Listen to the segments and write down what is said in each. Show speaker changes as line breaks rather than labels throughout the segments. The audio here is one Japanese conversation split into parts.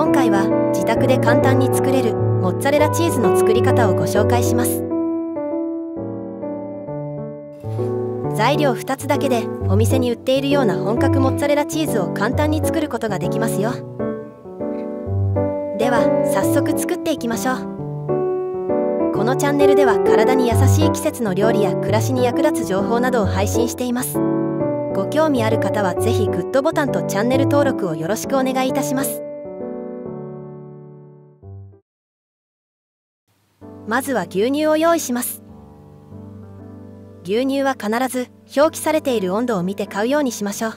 今回は自宅で簡単に作れるモッツァレラチーズの作り方をご紹介します。材料2つだけでお店に売っているような本格モッツァレラチーズを簡単に作ることができますよ。では早速作っていきましょう。このチャンネルでは体に優しい季節の料理や暮らしに役立つ情報などを配信しています。ご興味ある方はぜひグッドボタンとチャンネル登録をよろしくお願いいたします。まずは牛乳を用意します。牛乳は必ず表記されている温度を見て買うようにしましょう。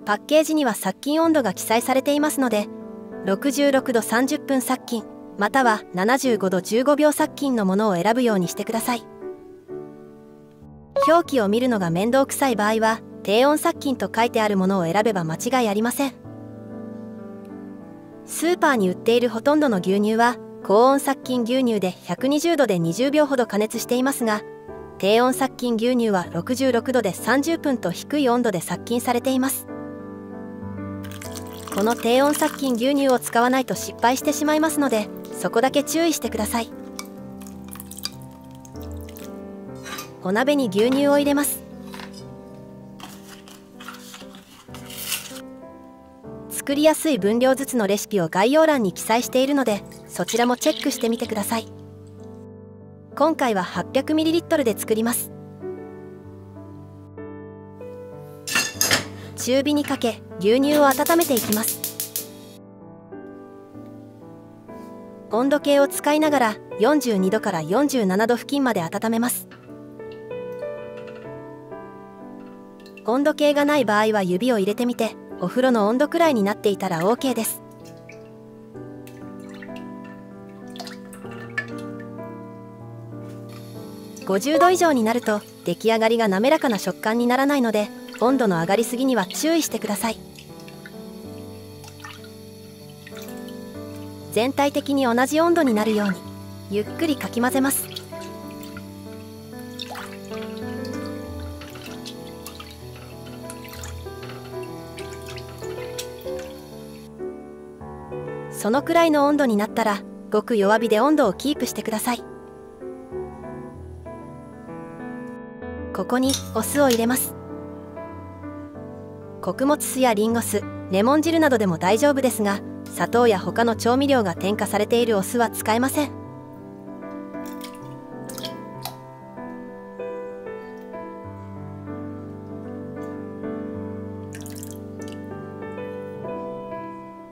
パッケージには殺菌温度が記載されていますので、66度30分殺菌または75度15秒殺菌のものを選ぶようにしてください。表記を見るのが面倒くさい場合は低温殺菌と書いてあるものを選べば間違いありません。スーパーに売っているほとんどの牛乳は高温殺菌牛乳で120度で20秒ほど加熱していますが、低温殺菌牛乳は66度で30分と低い温度で殺菌されています。この低温殺菌牛乳を使わないと失敗してしまいますので、そこだけ注意してください。お鍋に牛乳を入れます。作りやすい分量ずつのレシピを概要欄に記載しているので、そちらもチェックしてみてください。今回は 800ml で作ります。中火にかけ牛乳を温めていきます。温度計を使いながら42度から47度付近まで温めます。温度計がない場合は指を入れてみて、お風呂の温度くらいになっていたら OK です。50度以上になると出来上がりが滑らかな食感にならないので、温度の上がりすぎには注意してください。全体的に同じ温度になるようにゆっくりかき混ぜます。そのくらいの温度になったらごく弱火で温度をキープしてください。ここにお酢を入れます。穀物酢やリンゴ酢、レモン汁などでも大丈夫ですが、砂糖や他の調味料が添加されているお酢は使えません。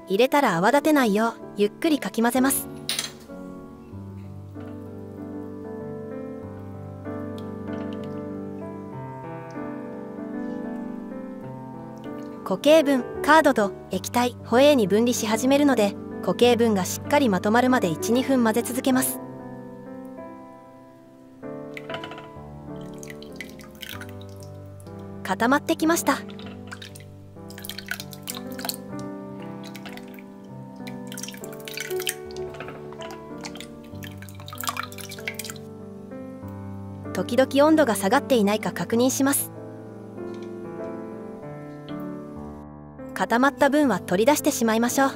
入れたら泡立てないようゆっくりかき混ぜます。固形分、カードと液体、ホエーに分離し始めるので、固形分がしっかりまとまるまで 1,2 分混ぜ続けます。固まってきました。時々温度が下がっていないか確認します。固まった分は取り出してしまいましょう。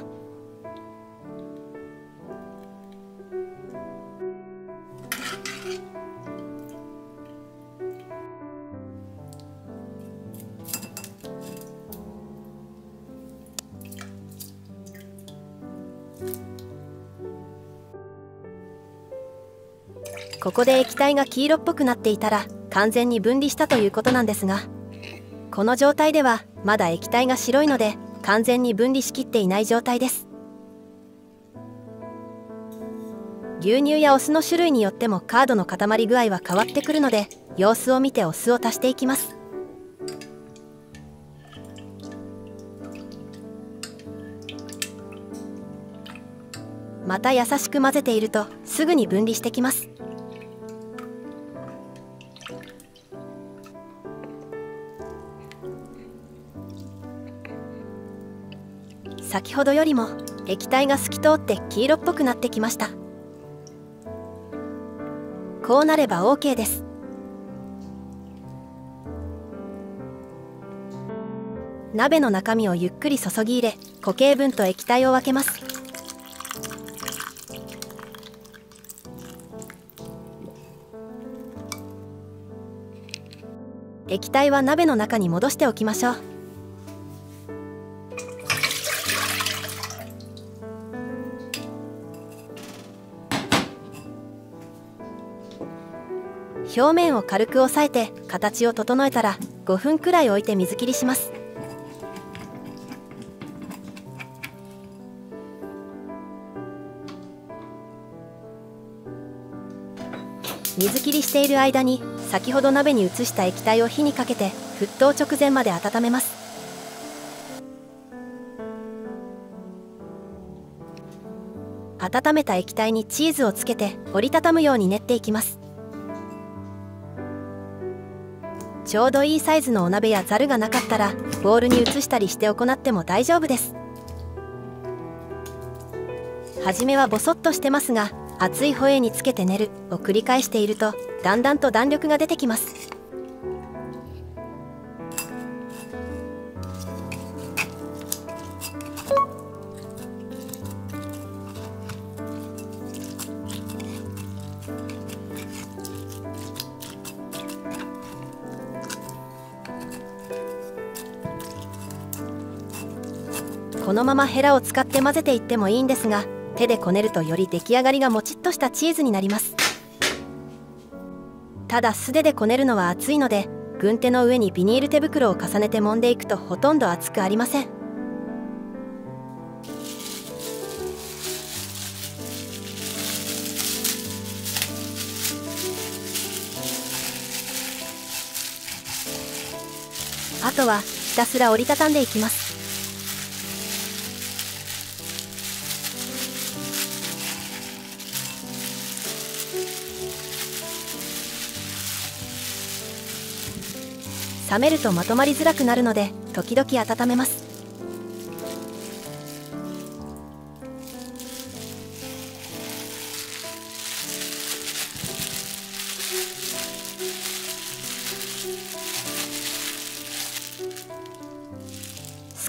ここで液体が黄色っぽくなっていたら完全に分離したということなんですが、この状態ではまだ液体が白いので完全に分離しきっていない状態です。牛乳やお酢の種類によってもカードの固まり具合は変わってくるので、様子を見てお酢を足していきます。また優しく混ぜているとすぐに分離してきます。先ほどよりも液体が透き通って黄色っぽくなってきました。こうなれば OK です。鍋の中身をゆっくり注ぎ入れ、固形分と液体を分けます。液体は鍋の中に戻しておきましょう。表面を軽く押さえて形を整えたら5分くらい置いて水切りします。水切りしている間に先ほど鍋に移した液体を火にかけて沸騰直前まで温めます。温めた液体にチーズをつけて折りたたむように練っていきます。ちょうどいいサイズのお鍋やざるがなかったらボウルに移したりして行っても大丈夫です。はじめはボソッとしてますが、熱いホエーにつけて練るを繰り返しているとだんだんと弾力が出てきます。このままヘラを使って混ぜていってもいいんですが、手でこねるとより出来上がりがもちっとしたチーズになります。ただ素手でこねるのは熱いので、軍手の上にビニール手袋を重ねて揉んでいくとほとんど熱くありません。あとはひたすら折りたたんでいきます。冷めるとまとまりづらくなるので時々温めます。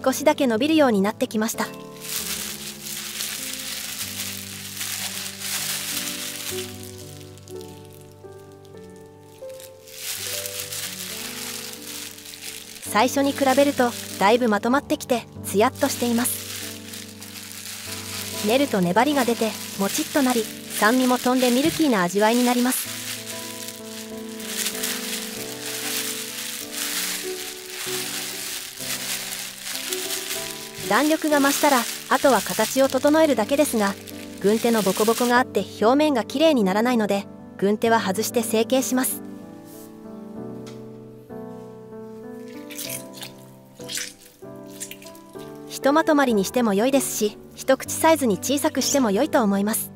少しだけ伸びるようになってきました。最初に比べるとだいぶまとまってきてツヤっとしています。練ると粘りが出てもちっとなり、酸味も飛んでミルキーな味わいになります。弾力が増したらあとは形を整えるだけですが、軍手のボコボコがあって表面がきれいにならないので軍手は外して成形します。ひとまとまりにしても良いですし、一口サイズに小さくしても良いと思います。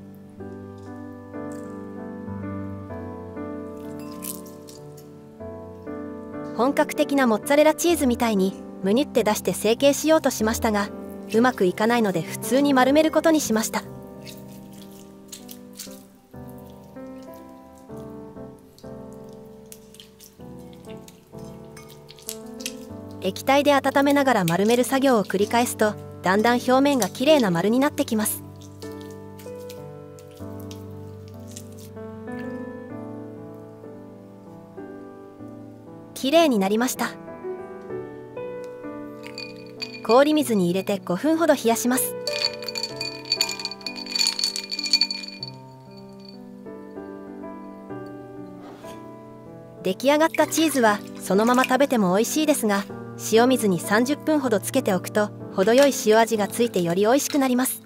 本格的なモッツァレラチーズみたいにむにゅって出して成形しようとしましたが、うまくいかないので普通に丸めることにしました。液体で温めながら丸める作業を繰り返すとだんだん表面がきれいな丸になってきます。きれいになりました。氷水に入れて5分ほど冷やします。出来上がったチーズはそのまま食べても美味しいですが、塩水に30分ほどつけておくと程よい塩味がついてより美味しくなります。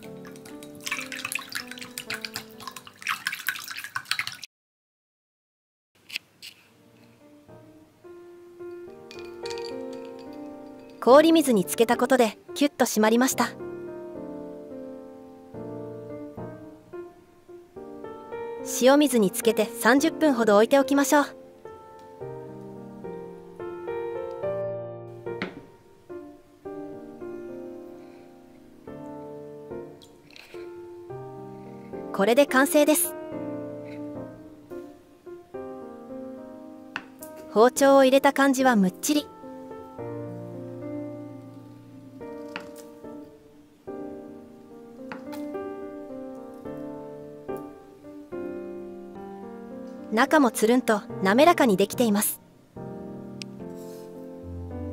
氷水につけたことでキュッと締まりました。塩水につけて30分ほど置いておきましょう。これで完成です。包丁を入れた感じはむっちり。中もつるんと滑らかにできています。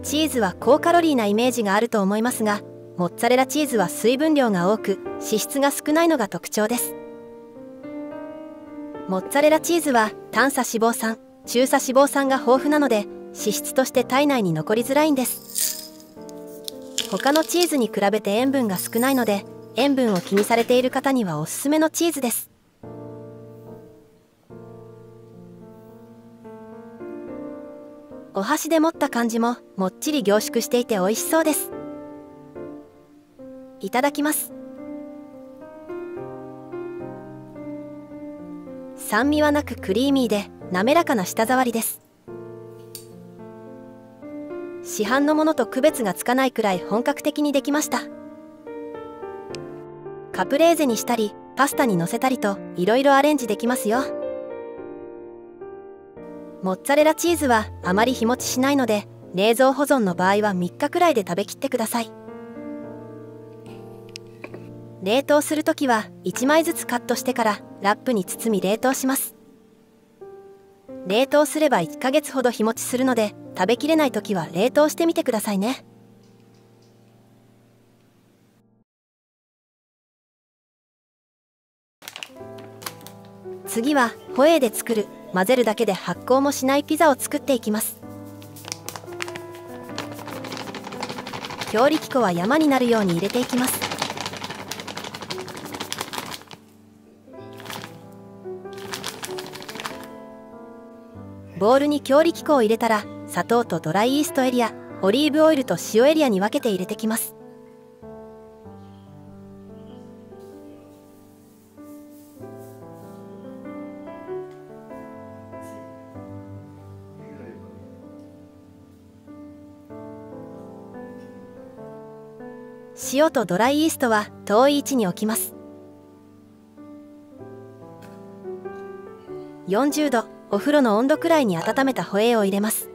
チーズは高カロリーなイメージがあると思いますが、モッツァレラチーズは水分量が多く脂質が少ないのが特徴です。モッツァレラチーズは短鎖脂肪酸、中鎖脂肪酸が豊富なので脂質として体内に残りづらいんです。他のチーズに比べて塩分が少ないので、塩分を気にされている方にはおすすめのチーズです。お箸で持った感じももっちり凝縮していて美味しそうです。いただきます。酸味はなくクリーミーで滑らかな舌触りです。市販のものと区別がつかないくらい本格的にできました。カプレーゼにしたりパスタにのせたりといろいろアレンジできますよ。モッツァレラチーズはあまり日持ちしないので、冷蔵保存の場合は3日くらいで食べきってください。冷凍するときは1枚ずつカットしてからラップに包み冷凍します。冷凍すれば1ヶ月ほど日持ちするので、食べきれないときは冷凍してみてくださいね。次はホエーで作る混ぜるだけで発酵もしないピザを作っていきます。強力粉は山になるように入れていきます。ボウルに強力粉を入れたら、砂糖とドライイーストエリア、オリーブオイルと塩エリアに分けて入れてきます。塩とドライイーストは遠い位置に置きます。40度、お風呂の温度くらいに温めたホエーを入れます。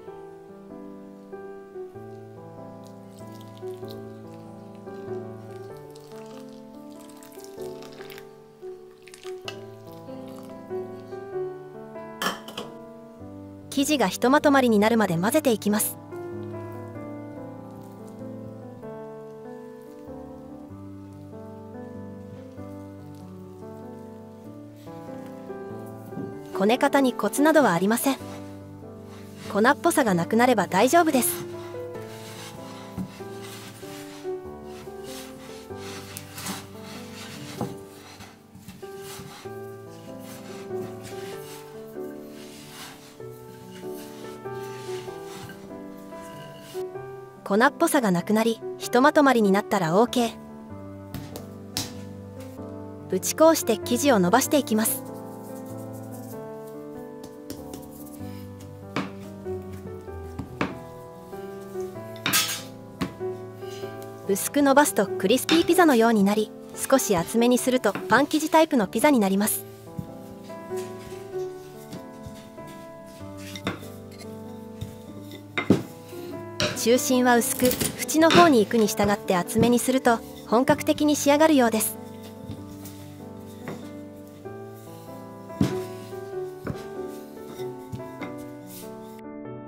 生地がひとまとまりになるまで混ぜていきます。こね方にコツなどはありません。粉っぽさがなくなれば大丈夫です。粉っぽさがなくなり、ひとまとまりになったら OK。打ち粉をして生地を伸ばしていきます。薄く伸ばすとクリスピーピザのようになり、少し厚めにするとパン生地タイプのピザになります。中心は薄く、縁の方に行くに従って厚めにすると本格的に仕上がるようです。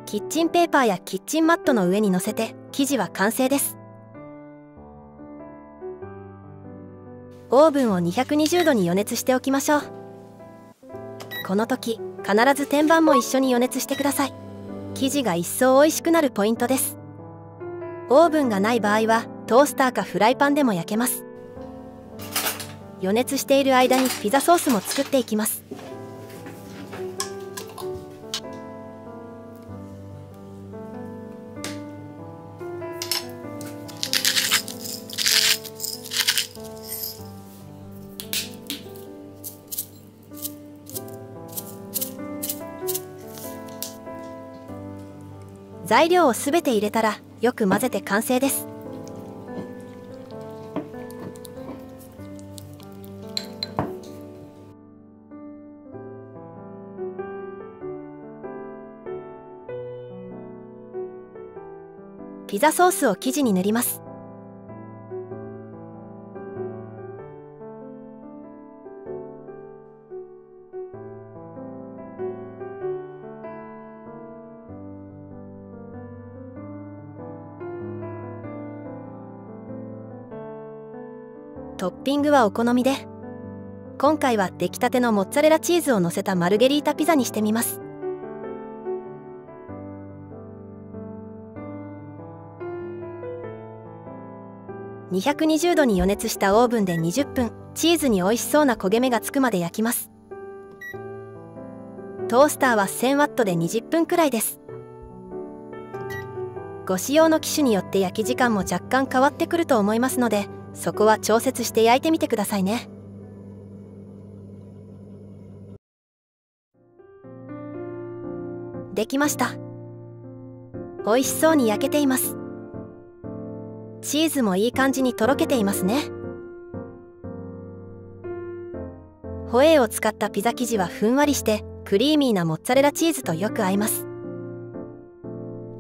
キッチンペーパーやキッチンマットの上に乗せて生地は完成です。オーブンを220度に予熱しておきましょう。この時必ず天板も一緒に予熱してください。生地が一層美味しくなるポイントです。オーブンがない場合はトースターかフライパンでも焼けます。予熱している間にピザソースも作っていきます。材料をすべて入れたらよく混ぜて完成です。ピザソースを生地に塗ります。トッピングはお好みで。今回は出来たてのモッツァレラチーズを乗せたマルゲリータピザにしてみます。220度に予熱したオーブンで20分、チーズに美味しそうな焦げ目がつくまで焼きます。トースターは1000ワットで20分くらいです。ご使用の機種によって焼き時間も若干変わってくると思いますので、そこは調節して焼いてみてくださいね。できました。美味しそうに焼けています。チーズもいい感じにとろけていますね。ホエーを使ったピザ生地はふんわりしてクリーミーなモッツァレラチーズとよく合います。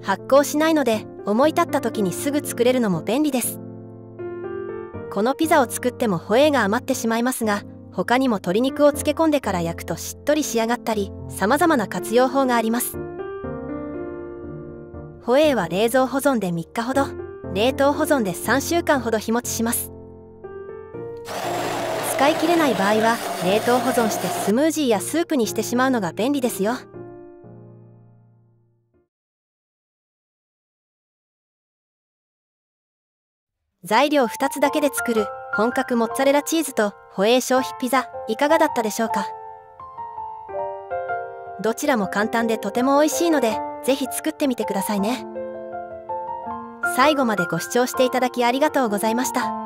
発酵しないので思い立った時にすぐ作れるのも便利です。このピザを作ってもホエーが余ってしまいますが、他にも鶏肉を漬け込んでから焼くとしっとり仕上がったり、様々な活用法があります。ホエーは冷蔵保存で3日ほど、冷凍保存で3週間ほど日持ちします。使い切れない場合は冷凍保存してスムージーやスープにしてしまうのが便利ですよ。材料2つだけで作る本格モッツァレラチーズとホエー消費ピザ、いかがだったでしょうか。どちらも簡単でとても美味しいので、ぜひ作ってみてくださいね。最後までご視聴していただきありがとうございました。